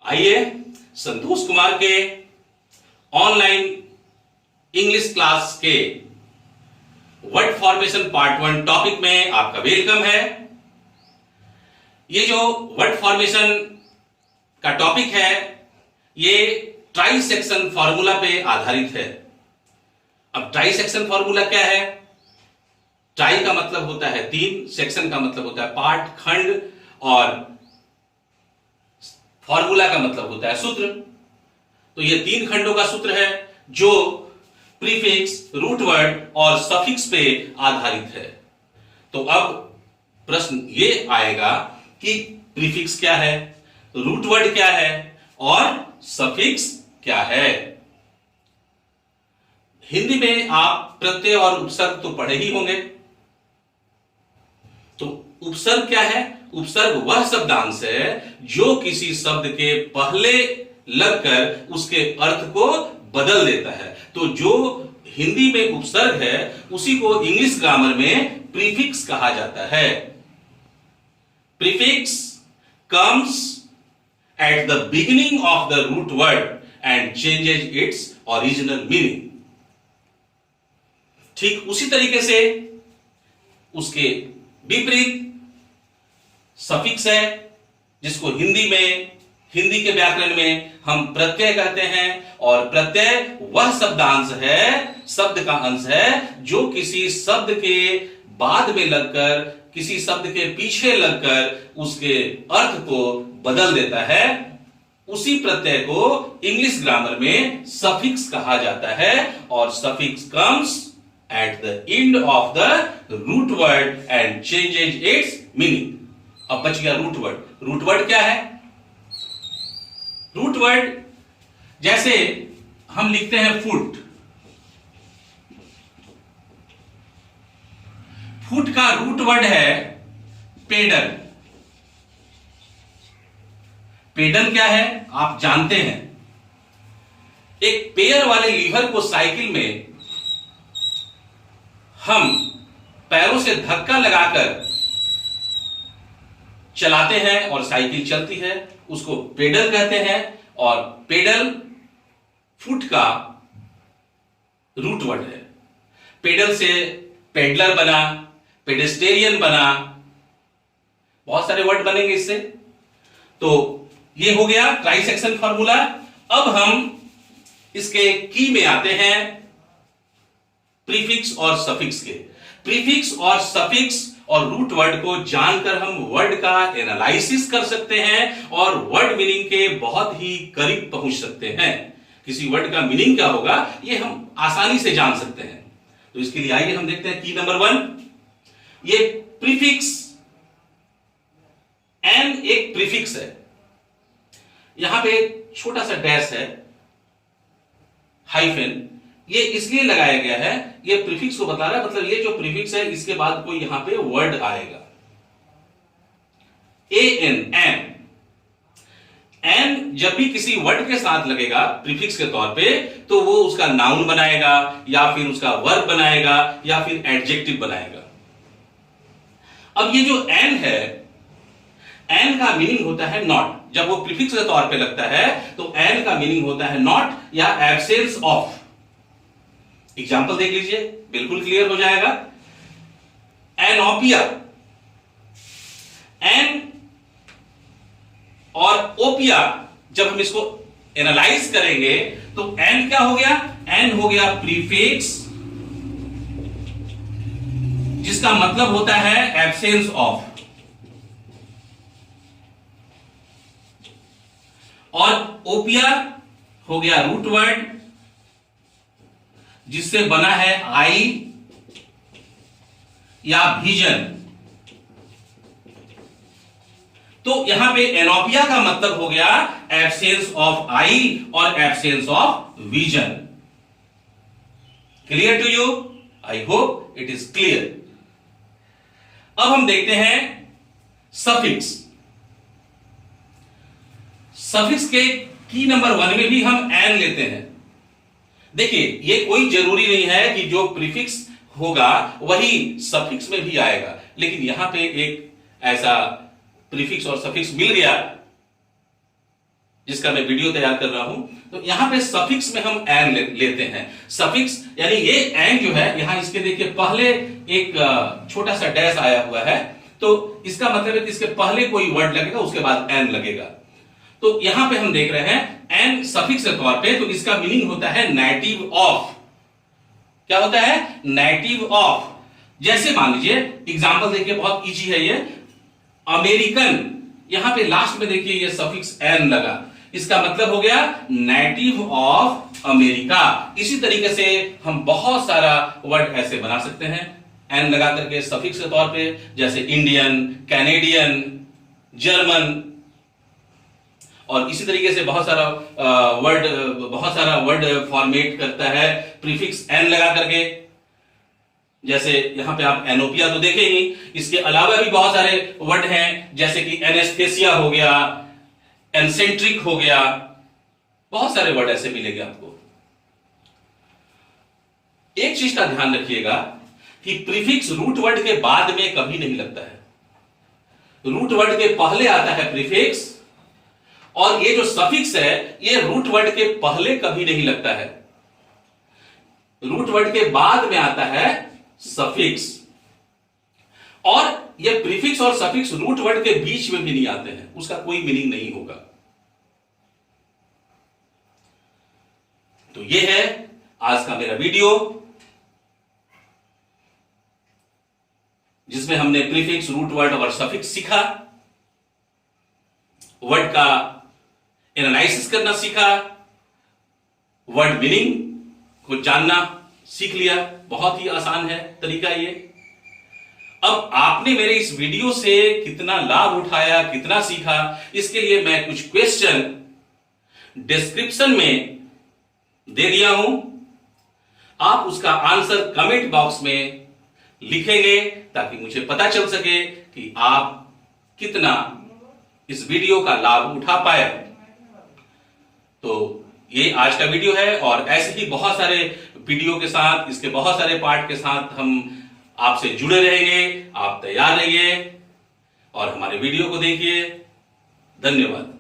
आइए संतोष कुमार के online English class के वर्ड फॉर्मेशन पार्ट 1 टॉपिक में आपका वेलकम है। ये जो वर्ड फॉर्मेशन का टॉपिक है ये ट्राई सेक्शन फॉर्मूला पे आधारित है। अब ट्राई सेक्शन फॉर्मूला क्या है? ट्राई का मतलब होता है 3, सेक्शन का मतलब होता है पार्ट, खंड, और फॉर्मूला का मतलब होता है सूत्र। तो ये 3 खंडों का सूत्र है जो प्रीफिक्स, रूट वर्ड और सफिक्स पे आधारित है। तो अब प्रश्न ये आएगा कि प्रीफिक्स क्या है, रूट वर्ड क्या है और सफिक्स क्या है। हिंदी में आप प्रत्यय और उपसर्ग तो पढ़े ही होंगे। तो उपसर्ग क्या है? उपसर्ग वह शब्दांश है जो किसी शब्द के पहले लगकर उसके अर्थ को बदल देता है। तो जो हिंदी में उपसर्ग है उसी को इंग्लिश ग्रामर में प्रीफिक्स कहा जाता है। Prefix comes at the beginning of the root word and changes its original meaning। ठीक उसी तरीके से उसके विपरीत सफिक्स है जिसको हिंदी के व्याकरण में हम प्रत्यय कहते हैं। और प्रत्यय वह शब्दांश है, शब्द का अंश है जो किसी शब्द के बाद में लगकर, किसी शब्द के पीछे लगकर उसके अर्थ को बदल देता है। उसी प्रत्यय को इंग्लिश ग्रामर में सफिक्स कहा जाता है। और suffix comes at the end of the root word and changes its meaning. अब बच गया रूट वर्ड। रूट वर्ड क्या है? रूट वर्ड जैसे हम लिखते हैं फुट। फुट का रूट वर्ड है पेडल। पेडल क्या है आप जानते हैं। एक पेयर वाले लीवर को साइकिल में हम पैरों से धक्का लगाकर चलाते हैं और साइकिल चलती है, उसको पेडल कहते हैं। और पेडल फुट का रूट वर्ड है। पेडल से पेडलर बना, पेडेस्टेरियन बना, बहुत सारे वर्ड बनेंगे इससे। तो ये हो गया ट्राई सेक्शन फॉर्मूला। अब हम इसके की में आते हैं प्रीफिक्स और सफिक्स के। प्रीफिक्स और सफिक्स और रूट वर्ड को जानकर हम वर्ड का एनालिसिस कर सकते हैं और वर्ड मीनिंग के बहुत ही करीब पहुंच सकते हैं। किसी वर्ड का मीनिंग क्या होगा ये हम आसानी से जान सकते हैं। तो इसके लिए आइए हम देखते हैं की नंबर 1। ये प्रीफिक्स एन एक प्रीफिक्स है। यहां पे छोटा सा डैश है, हाइफन, ये इसलिए लगाया गया है, ये प्रीफिक्स को बता रहा है। मतलब ये जो प्रीफिक्स है इसके बाद कोई यहां पे वर्ड आएगा। N, N. एन जब भी किसी वर्ड के साथ लगेगा प्रीफिक्स के तौर पे तो वो उसका नाउन बनाएगा या फिर उसका वर्ब बनाएगा या फिर एडजेक्टिव बनाएगा। अब ये जो एन है, एन का मीनिंग होता है नॉट। जब वो प्रीफिक्स के तौर पे लगता है तो एन का मीनिंग होता है नॉट या एब्सेंस ऑफ। एग्जाम्पल देख लीजिए, बिल्कुल क्लियर हो जाएगा। एनोपिया, एन और ओपिया जब हम इसको एनालाइज करेंगे तो एन क्या हो गया? एन हो गया प्रीफिक्स जिसका मतलब होता है एब्सेंस ऑफ। और ओपिया हो गया रूट वर्ड जिससे बना है आई या विजन। तो यहां पे एनोपिया का मतलब हो गया एब्सेंस ऑफ आई और absence of vision. Clear to you? I hope it is clear. अब हम देखते हैं सफिक्स। सफिक्स के की नंबर 1 में भी हम एन लेते हैं। देखिए ये कोई जरूरी नहीं है कि जो प्रीफिक्स होगा वही सफिक्स में भी आएगा, लेकिन यहां पे एक ऐसा प्रीफिक्स और सफिक्स मिल गया जिसका मैं वीडियो तैयार कर रहा हूं, तो यहां पे सफिक्स में हम एन लेते हैं। सफिक्स यानी ये एन जो है, यहां इसके देखिए पहले एक छोटा सा डैश आया हुआ है, तो इसका मतलब है कि इसके पहले कोई वर्ड लगेगा, उसके बाद एन लगेगा। तो यहां पे हम देख रहे हैं एन सफिक्स के तौर पे, तो इसका मीनिंग होता है नेटिव ऑफ। क्या होता है? Native of. जैसे मान लीजिए एग्जांपल देखिए, बहुत इजी है ये, अमेरिकन, यहां पे लास्ट में देखिए ये सफिक्स एन लगा, इसका मतलब हो गया नेटिव ऑफ अमेरिका। इसी तरीके से हम बहुत सारा वर्ड ऐसे बना सकते हैं एन लगा करके सफिक्स के तौर पे, जैसे इंडियन, कैनेडियन, जर्मन, और इसी तरीके से बहुत सारा वर्ड फॉर्मेट करता है प्रीफिक्स एन लगा करके। जैसे यहां पे आप एनोपिया तो देखे ही, इसके अलावा भी बहुत सारे वर्ड हैं, जैसे कि एनेस्थेसिया हो गया, एनसेंट्रिक हो गया, बहुत सारे वर्ड ऐसे मिलेंगे आपको। एक चीज का ध्यान रखिएगा कि प्रीफिक्स रूट वर्ड के बाद में कभी नहीं लगता है। रूट वर्ड के पहले आता है प्रीफिक्स, और ये जो सफिक्स है ये रूट वर्ड के पहले कभी नहीं लगता है। रूट वर्ड के बाद में आता है सफिक्स, और ये प्रीफिक्स और सफिक्स रूट वर्ड के बीच में भी नहीं आते हैं, उसका कोई मीनिंग नहीं होगा। तो ये है आज का मेरा वीडियो, जिसमें हमने प्रीफिक्स, रूट वर्ड और सफिक्स सीखा, वर्ड का एनालिसिस करना सीखा, वर्ड मीनिंग को जानना सीख लिया। बहुत ही आसान है तरीका ये। अब आपने मेरे इस वीडियो से कितना लाभ उठाया, कितना सीखा, इसके लिए मैं कुछ क्वेश्चन डिस्क्रिप्शन में दे दिया हूं। आप उसका आंसर कमेंट बॉक्स में लिखेंगे ताकि मुझे पता चल सके कि आप कितना इस वीडियो का लाभ उठा पाए। तो ये आज का वीडियो है, और ऐसे ही बहुत सारे वीडियो के साथ, इसके बहुत सारे पार्ट के साथ हम आपसे जुड़े रहेंगे। आप तैयार रहिए और हमारे वीडियो को देखिए। धन्यवाद।